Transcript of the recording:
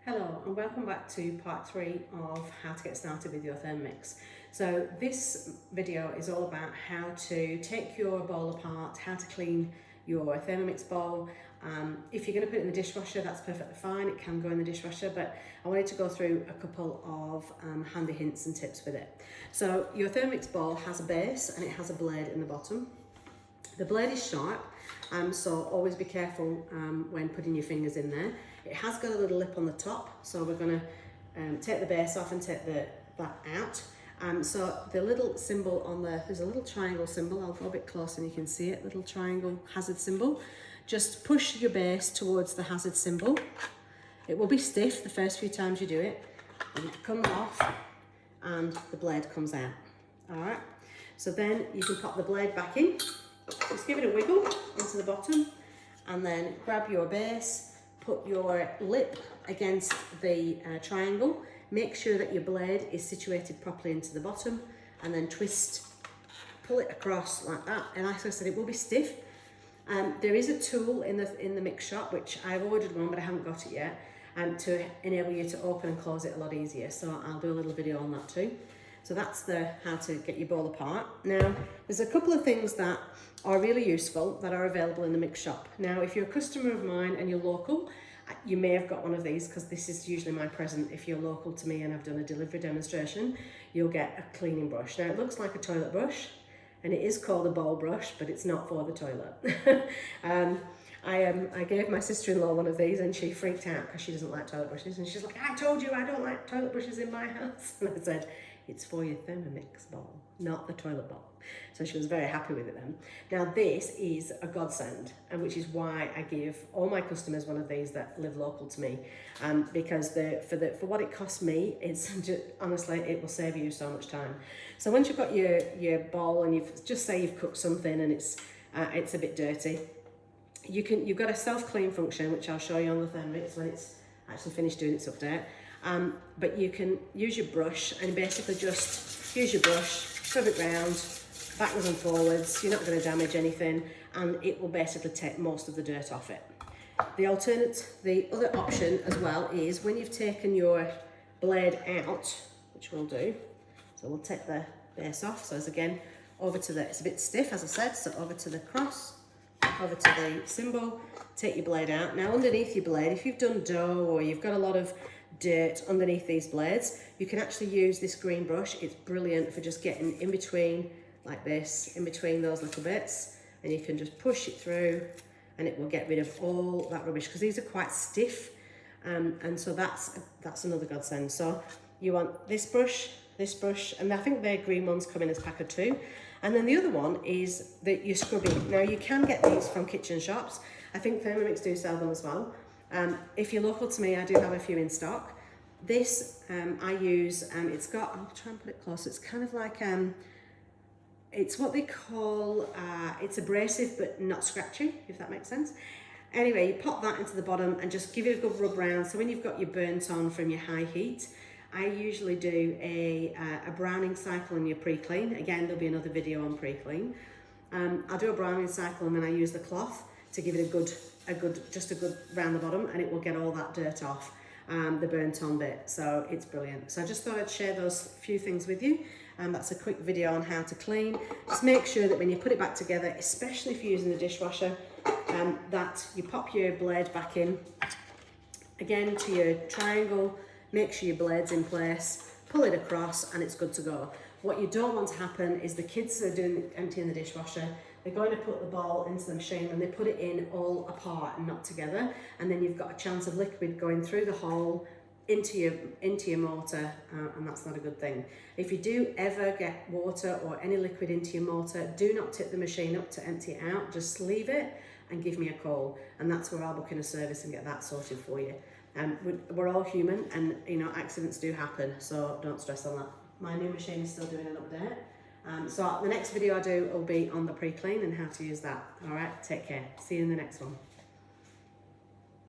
Hello and welcome back to part 3 of how to get started with your Thermomix. So this video is all about how to take your bowl apart, how to clean your Thermomix bowl. If you're going to put it in the dishwasher, that's perfectly fine, it can go in the dishwasher, but I wanted to go through a couple of handy hints and tips with it. So your Thermomix bowl has a base and it has a blade in the bottom. The blade is sharp, so always be careful when putting your fingers in there. It has got a little lip on the top, so we're going to take the base off and take that out. So the little symbol on there's a little triangle symbol. I'll go a bit closer and you can see it, little triangle hazard symbol. Just push your base towards the hazard symbol. It will be stiff the first few times you do it, and it comes off and the blade comes out. All right, so then you can pop the blade back in. Just give it a wiggle into the bottom and then grab your base, put your lip against the triangle, make sure that your blade is situated properly into the bottom, and then twist, pull it across like that. And like I said, it will be stiff. There is a tool in the mix shop, which I've ordered one but I haven't got it yet, to enable you to open and close it a lot easier. So I'll do a little video on that too. So that's how to get your bowl apart. Now, there's a couple of things that are really useful that are available in the mix shop. Now, if you're a customer of mine and you're local, you may have got one of these, because this is usually my present. If you're local to me and I've done a delivery demonstration, you'll get a cleaning brush. Now, it looks like a toilet brush and it is called a bowl brush, but it's not for the toilet. I gave my sister-in-law one of these and she freaked out because she doesn't like toilet brushes. And she's like, I told you I don't like toilet brushes in my house. And I said, it's for your Thermomix bowl, not the toilet bowl. So she was very happy with it then. Now this is a godsend, and which is why I give all my customers one of these that live local to me, because for what it costs me, it's just, honestly, it will save you so much time. So once you've got your bowl and you've cooked something and it's a bit dirty, you've got a self-clean function, which I'll show you on the Thermomix when it's actually finished doing its update. But you can use your brush and basically just use your brush, scrub it round, backwards and forwards. You're not going to damage anything, and it will basically take most of the dirt off it. The other option as well is when you've taken your blade out, which we'll do. So we'll take the base off. So it's again over to it's a bit stiff, as I said, so over to the cross, over to the symbol, take your blade out. Now underneath your blade, if you've done dough or you've got a lot of dirt underneath these blades, you can actually use this green brush. It's brilliant for just getting in between like this, in between those little bits, and you can just push it through and it will get rid of all that rubbish, because these are quite stiff, and so that's another godsend. So you want this brush, and I think the green ones come in as pack of 2. And then the other one is that you're scrubbing. Now you can get these from kitchen shops. I think Thermomix do sell them as well. If you're local to me, I do have a few in stock. This I use, it's got, I'll try and put it close, it's kind of like, it's what they call, it's abrasive but not scratchy, if that makes sense. Anyway, you pop that into the bottom and just give it a good rub round. So when you've got your burnt on from your high heat, I usually do a browning cycle in your pre-clean. Again, there'll be another video on pre-clean. I'll do a browning cycle and then I use the cloth to give it a good round the bottom, and it will get all that dirt off, the burnt on bit. So it's brilliant. So I just thought I'd share those few things with you. That's a quick video on how to clean. Just make sure that when you put it back together, especially if you're using the dishwasher, that you pop your blade back in, again to your triangle, make sure your blade's in place, pull it across, and it's good to go. What you don't want to happen is the kids are emptying the dishwasher, they're going to put the bowl into the machine and they put it in all apart and not together, and then you've got a chance of liquid going through the hole into your mortar, and that's not a good thing. If you do ever get water or any liquid into your mortar, do not tip the machine up to empty it out. Just leave it and give me a call, and that's where I'll book in a service and get that sorted for you. We're all human, and accidents do happen, so don't stress on that. My new machine is still doing an update. So the next video I do will be on the pre-clean and how to use that. All right, take care. See you in the next one.